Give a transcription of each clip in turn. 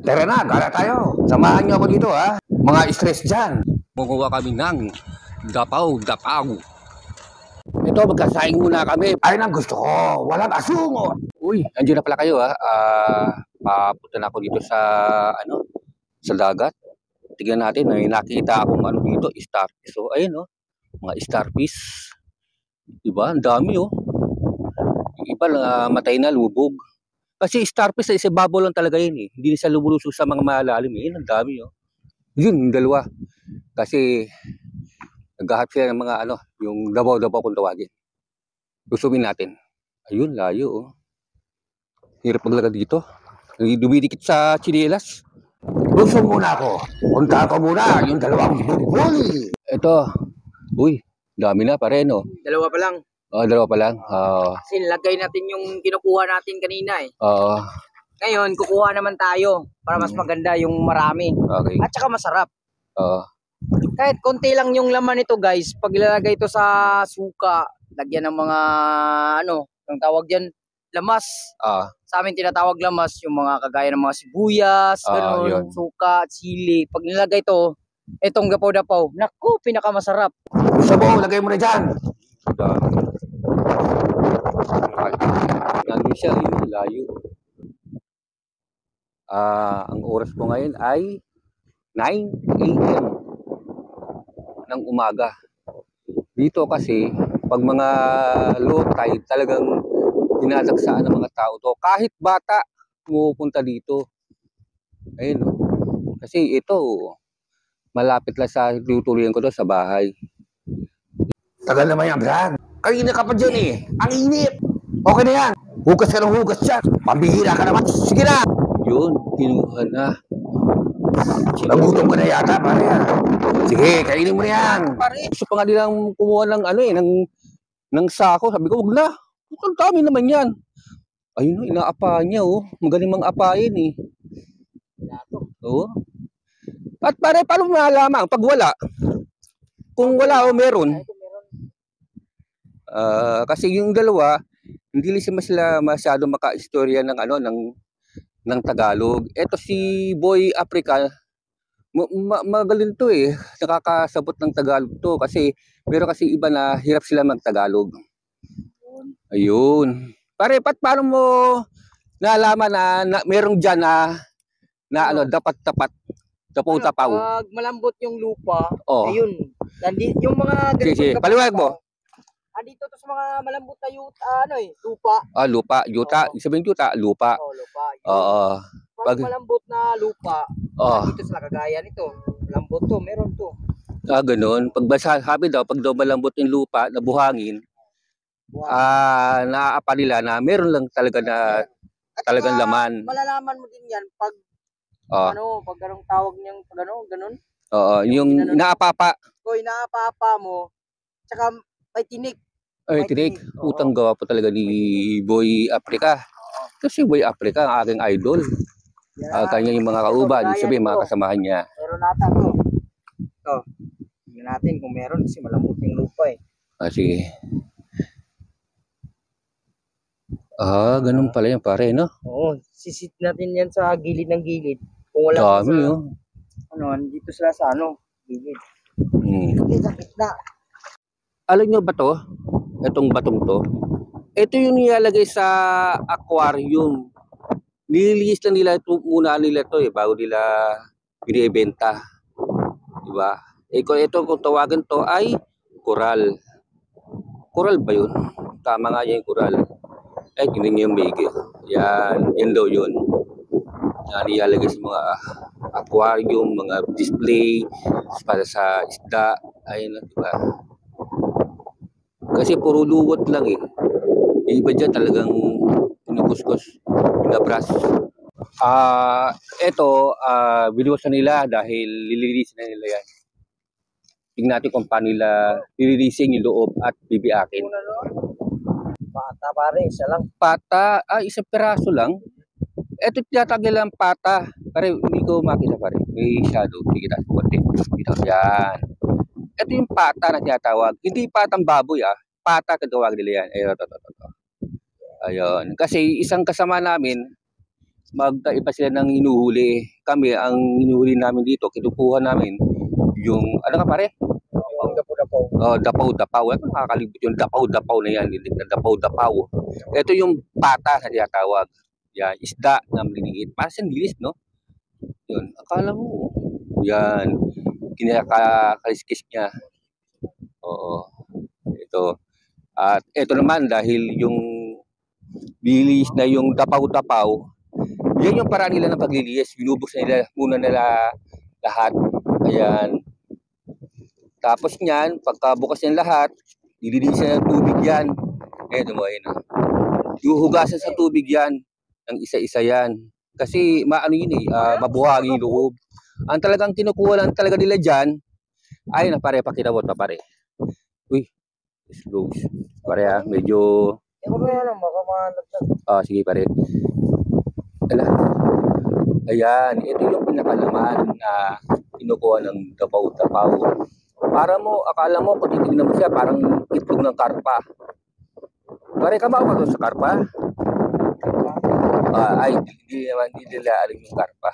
Tara na, gala tayo. Samahan niyo ako dito ha. Mga stress dyan. Kukuha kami ng dapaw. Ito, magkasaing muna kami. Ayun ang gusto ko. Walang asungot. Uy, andyan na pala kayo ha. Papunta na ako dito sa, sa dagat. Tignan natin, may nakita akong dito, starfish. So, ayun mga starfish. Diba? Ang dami Yung iba matay na, lubog. Kasi starfish sa ibabaw lang talaga yun eh. Hindi siya lumulusog sa mga malalim eh. Yun, ang dami Yun, yung dalawa. Kasi naghahanap sila ng mga yung dabaw-dabaw kung tawagin. Gustumin natin. Ayun, layo Hirap maglagad dito. Dumidikit sa tsinelas. Gusto muna ako. Punta ako muna yung dalawang bully. Ito. Uy, dami na pa rin Dalawa pa lang. Dalawa pa lang. Kasi lagay natin yung kinukuha natin kanina eh. Ngayon, kukuha naman tayo para mas maganda yung marami. Okay. At saka masarap. Kahit konti lang yung laman nito guys, pag ilalagay ito sa suka, lagyan ng mga ang tawag diyan, lamas. Sa amin tinatawag lamas yung mga kagaya ng mga sibuyas, ganun, suka, sili. Pag nilagay ito, itong gapaw-dapaw, naku, pinakamasarap. Gusto mo, lagay mo na dyan. Nandun siya, layo. Ang oras ko ngayon ay 9 AM ng umaga. Dito kasi, pag mga low tide, talagang dinadagsaan ng mga tao to. Kahit bata, pumupunta dito. Ayun Kasi ito, malapit lang sa tutuloyan ko to sa bahay. Tagal naman yan, Brad. Kanina ka pa dyan eh. Ang init. Okay na yan. Hugas ka ng hugas dyan. Pambihira ka naman. Sige na. Yun, kinuha na. Nagutom ka na yata, pare. Sige, kainin mo na yan. Pare, gusto pa nga nilang kumuha ng ng sako. Sabi ko, wag na. Ang dami naman yan. Ayun, inaapa niya Magaling mang apayin eh. At pare, paano malaman pag wala? Kung wala meron. Kasi yung dalawa, hindi sila masyado maka-istorya ng ng Tagalog. Ito si Boy Africa, magaling to eh. Nakakasabot ng Tagalog to kasi meron kasi iba na hirap sila mag-Tagalog. Ayun. Pare, paano mo nalaman na merong dyan na dapat-tapat? Tapaw-tapaw. Pag malambot yung lupa, ayun. Yung mga sige, paliwanag mo. Dito to sa mga malambot na lupa. Lupa. Yuta. Sabihin yuta, lupa. Lupa. Pag malambot na lupa, dito sa kagaya nito. Malambot to, meron to. Ganun. Pag sabi daw, pag daw malambot yung lupa, nabuhangin, naaapa nila na meron lang talaga na talagang laman. Malalaman mo din yan pag pag anong tawag niyang ganun. Yung inaapapa. Inaapapa mo. Tsaka may tinik. Ay, tinik. Utang gawa po talaga ni Boy Africa. Kasi Boy Africa, ang aking idol. Kanya yung mga kauban, sabi mga kasamahan niya. Meron nata to. Ito. Tingnan natin kung meron kasi malambot yung lupa eh. Sige. Ganun pala yan pare, no? Oo, sisit natin yan sa gilid ng gilid. Kung wala dami dito sila sa gilid. Sa gitna. Alam nyo ba to? Itong batong to. Ito yung nilalagay sa aquarium. Nililis lang nila ito muna to bago nila binibenta. Diba? Ito kung tawagan to ay coral. Coral ba yun? Tama nga yung coral. Ay, kining yung bigay. Yan daw yun. Nilalagay sa mga aquarium, mga display para sa isda. Ayun lang, diba? Kasi puro luwot lang eh. Yung iba dyan talagang pinukuskus, pinabras. Ito, binuwasan nila dahil lilinisin na nila yan. Tingnan natin kung paano nila lilinisin yung loob at bibiakin. Pata pare, isa lang. Pata, isang peraso lang. Ito tinatawag nila ang pata. Pare, hindi ko makita pare. May shadow. Sige, taas ko konti. Yan. Ito yung pata na tinatawag. Hindi patang baboy Pata katawag nila yan. Ayun. Ayun. Kasi isang kasama namin, magkaiba sila ng hinuhuli. Kami, ang hinuhuli namin dito, kinukuha namin yung, ano ka pare? Yung dapaw-dapaw. Dapaw-dapaw. Ano nakakalimut yung dapaw-dapaw na yan, hindi na dapaw-dapaw. Ito yung pata na tinatawag. Yan, isda na maliliit. Parang sandilis, no? Yun, akala mo. Yan, kinakaliskis niya. Oo. Ito. At ito naman, dahil yung bilis na yung dapaw-dapaw, yan yung paraan nila ng paglilinis. Binubuksan nila muna nila lahat. Ayan. Tapos niyan, pagkabukas ng lahat, nilinisan ng tubig yan. Ito mo, ayun. Iuhugasan sa tubig yan. Ng isa-isa yan. Kasi maano yun mabuhagin yung loob. Ang talagang kinukuha lang talaga nila dyan, ay na pare, pakita mo pa pare. Uy, slow. Pare medyo... sige pare. Ala. Ayan, ito yung pinakalaman na kinukuha ng dapaw-dapaw. Para mo, akala mo, kung titignan mo siya, parang itlog ng karpa. Pare, kamaw ka doon sa karpa? Ay, hindi nila alam yung karpa.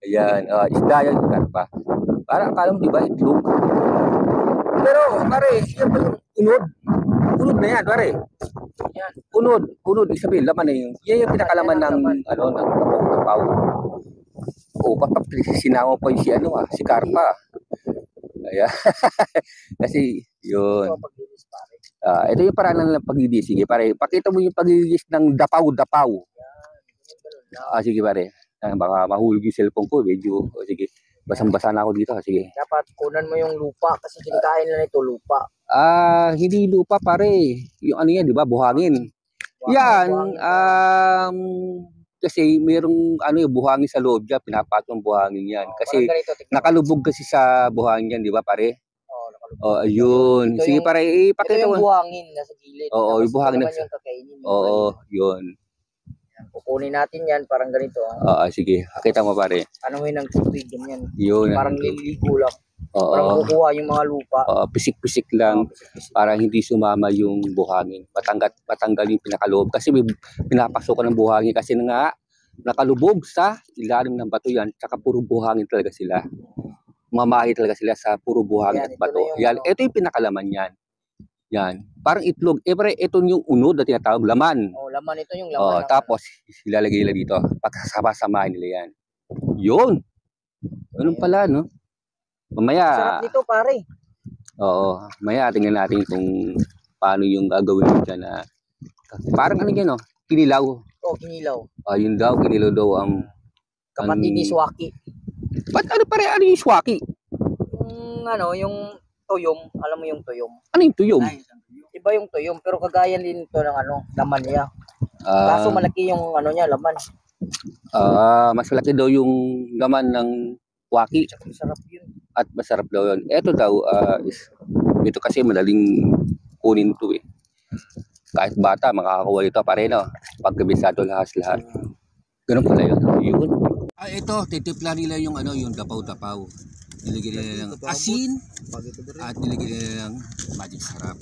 Ayan, isda yan yung karpa. Para akala mo, di ba, itlog? Pero, pare, yan pa yung unod. Unod na yan, pare. Unod, isabihin, laman na yun. Yan yung pinakalaman ng, ng dapaw-dapaw. Kapag sinama pa yung si karpa. Ayan. Kasi, yun. Ito yung paraan ng paglilinis. Sige, pare, pakita mo yung paglilinis ng dapaw-dapaw. Sige, pare. Baka mahulog yung cellphone ko. Medyo, sige. Basang-basa na ako dito. Sige. Dapat kunan mo yung lupa kasi kinakain na nito lupa. Hindi lupa, pare. Yung ano yan, di ba? Buhangin. Yan. Kasi merong buhangin sa loob dyan. Pinapatong buhangin yan. Kasi nakalubog kasi sa buhangin yan, di ba, pare? Ayun. Sige, pare, ipakita mo. Ito yung buhangin nasa gilid. Oo, yung buhangin yung kakainin. Oo, yun. Kukunin natin yan, parang ganito. Sige. Pakita mo, pare. Ano yung ng tubig, ganyan. Yun. Parang liligo lang. Parang kukuha yung mga lupa. Pisik-pisik lang. Para hindi sumama yung buhangin. Matanggal yung pinakaloob. Kasi may pinapasokan ng buhangin. Kasi nga, nakalubog sa ilalim ng bato yan. Tsaka puro buhangin talaga sila. Mamahi talaga sila sa puro buhangin at bato. Yan, ito yung pinakalaman yan. Yan. Parang itlog. Pare, ito yung unod na tinatawag, laman. Laman, ito yung laman. Tapos, ilalagay nila dito. Pagkasama-samahin nila yan. Yun. Ganun pala, no? Mamaya. Sarap nito, pare. Oo. Mamaya, tingnan natin kung paano yung gagawin dyan na parang ano yan, no? Kinilaw. Kinilaw. Yun daw, kinilaw daw ang kapatid ni Swaki. Ba't ano yung swaki? Yung tuyom. Alam mo yung tuyom? Ano yung tuyom? Iba yung tuyom, pero kagaya din ito ng laman niya. Kaso malaki yung niya, laman. Mas malaki daw yung laman ng waki. Masarap yun. At masarap daw yun. Ito daw, ito kasi madaling kunin to eh. Kahit bata, makakakuha ito pare, no? Pagkabisado lahat. Ganun pala yun. Yun. Ito, titipla nila yung yung dapaw-dapaw. Nilagyan nila ng asin at nilagyan nila ng magic sarap.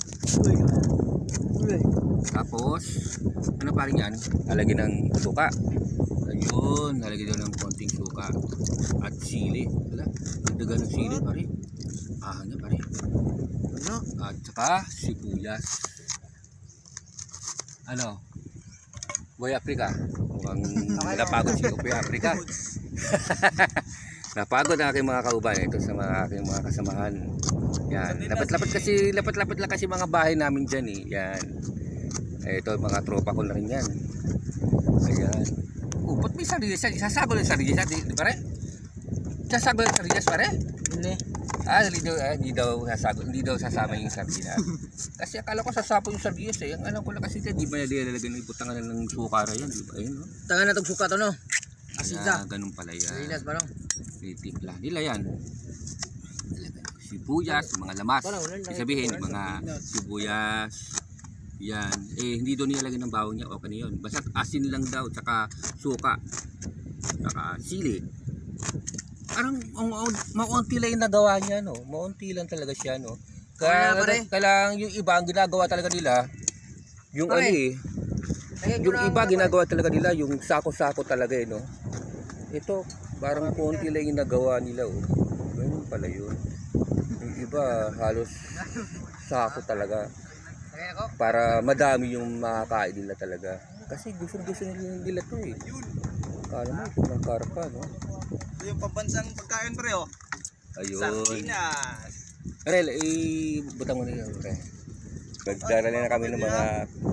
Tapos, ano pa rin yan? Lalagyan ng suka. Ayun, lalagyan ng konting suka. At sili. Wala, nagdagan ng sili pare. Ano pare? At saka sibuyas. Boy Africa. Mukhang napagod si Boy Africa. Napagod ang aking mga kauban ito sa aking mga kasamahan. Yan. Lapat-lapat lang kasi mga bahay namin dyan eh. Yan. Ito mga tropa ko na rin yan. Ayan. Ba't may sardinas? Sasagol yung sardinas, di pare? Sasagol yung sardinas pare? Hindi. Hindi daw sasama yung sardinas. Kasi akala ko sasama yung sardinas eh. Ang alam ko lang kasi di ba nilalagyan ng butangan ng sukara yan, di ba? Ayun, no? Tangan na itong suka to, no? Asita. Ganun pala yan. Sardinas ba, no? Titipla nila yan. Sibuyas, mga lamas. Sabihin, mga sibuyas. Yan. Hindi doon nilalagyan ng bawang niya. Okay na yun. Basta asin lang daw. Tsaka suka. Tsaka sili. Parang maunti lang yung nagawa niya, no? Maunti lang talaga siya, no? Kaya yung iba, ang ginagawa talaga nila, yung Yung iba ginagawa talaga nila yung sako-sako talaga no. Ito parang konti lang yung nagawa nila oh. Ganun pala yun. Yung iba halos sako talaga. Para madami yung makakain nila talaga. Kasi gusto nila to eh. Kala mo ito ng karpa no. Ito yung pambansang pagkain pre oh. Ayun. Sardinas. Rel, butang mo na yun pre. Nagdarali na kami ng mga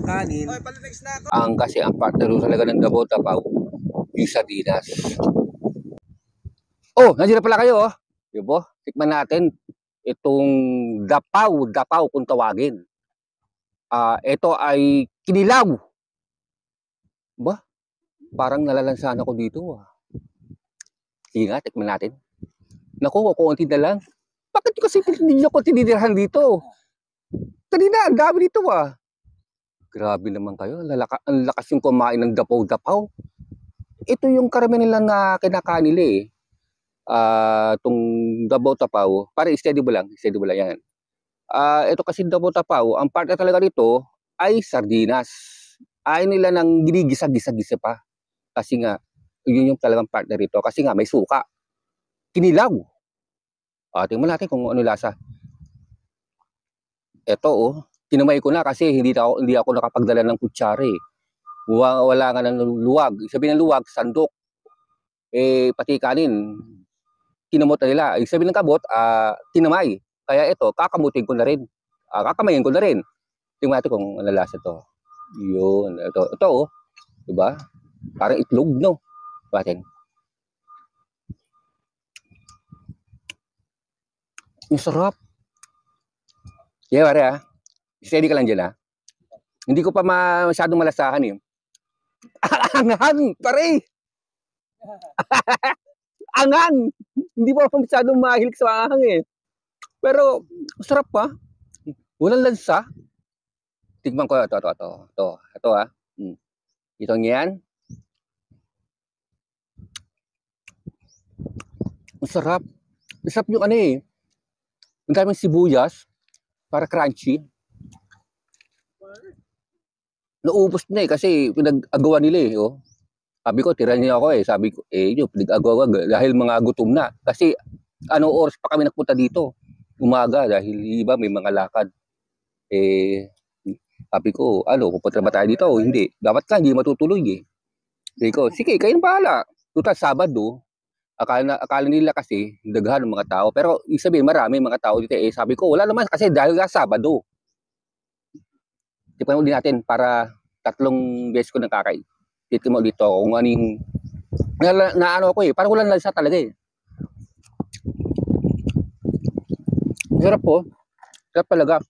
kanin. Oy, pala-next na ako. Kasi ang partner talaga ng Davao Tapaw, yung sardinas. Oh, nandiyan na pala kayo oh. Diba? Tikman natin itong dapaw kung tawagin. Ito ay kinilaw. Ba? Parang nalalansahan ako dito ah. Sige nga, tikman natin. Naku, konti na lang. Bakit kasi hindi ako tinitirahan dito? Kanina, ang dami dito ah. Grabe naman kayo. Ang lakas yung kumain ng dapaw-dapaw. Ito yung karamihan nila na kinakain nila eh. Itong dapaw-tapaw. Para steady ba lang yan. Ito kasi dapaw-tapaw, ang partner talaga dito ay sardinas. Ayaw nila ng ginigisa-gisa pa. Kasi nga, yun yung talagang partner dito. Kasi nga, may suka. Kinilaw. Tingnan natin kung ano lasa. Ito oh, kinamay ko na kasi hindi ako nakapagdala ng kutsara eh. Wala nga ng luwag. Sabihin ng luwag, sandok. Pati kanin, kinamot na nila. Sabihin ng kabot, kinamay. Kaya ito, kakamutin ko na rin. Kakamayin ko na rin. Tingnan natin kung ano lasa ito. Yun. Ito oh. Diba? Parang itlog, no? Batin. Ang sarap. Yeah, pare steady ka lang dyan Hindi ko pa masyadong malasahan eh. Angan, pare! Angan! Hindi pa masyadong mahilig sa angang eh. Pero, sarap pa. Walang lansa. Tignan ko, ito Itong yan. Ang sarap. Ang sarap yung ano eh. Ang daming sibuyas. Para crunchy. Naubos na eh kasi pinag-agawa nila eh. Oh. Sabi ko, tira niyo ako eh. Sabi ko, yun, pinag-agawa dahil mga gutom na. Kasi anong oras pa kami nagpunta dito? Umaga dahil iba may mga lakad. Sabi ko, pupunta ba tayo dito? Hindi. Dapat ka, hindi matutuloy eh. Sabi ko, sige, kayo na bahala. Tutal, Sabado. Akala nila kasi daghan ng mga tao. Pero ibig sabihin marami mga tao dito. Sabi ko wala naman kasi dahil nga Sabado. Tipan ulit natin para 3 beses ko nakakain. Tipan ulit ako kung anong naano ko eh. Parang walang lansa talaga eh. Sarap po. Sarap talaga.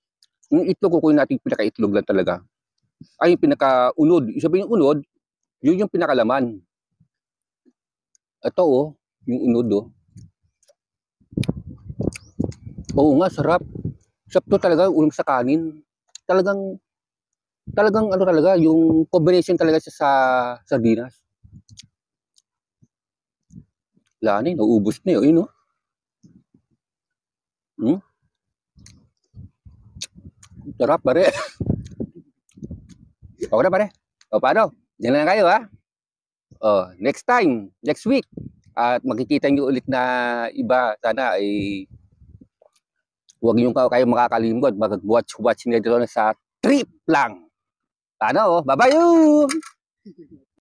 Yung itlog kukunin natin pinaka-itlog lang talaga. Ay yung pinaka-unod. Sabihin yung unod, yun yung pinakalaman. Ito oh. Yung unod oh. Oo nga, sarap. Sarap to talaga, ulam sa kanin. Talagang ano talaga, yung combination talaga sa sardinas. Wala na naubos na yun, no? Sarap, pare. Okay na, pare. O, paano? Diyan na kayo, ha? Next time, next week. At makikita nyo ulit na iba. Sana ay huwag nyo kayo makakalimot. Mag-watch nyo dito sa trip lang. Ano? Bye-bye!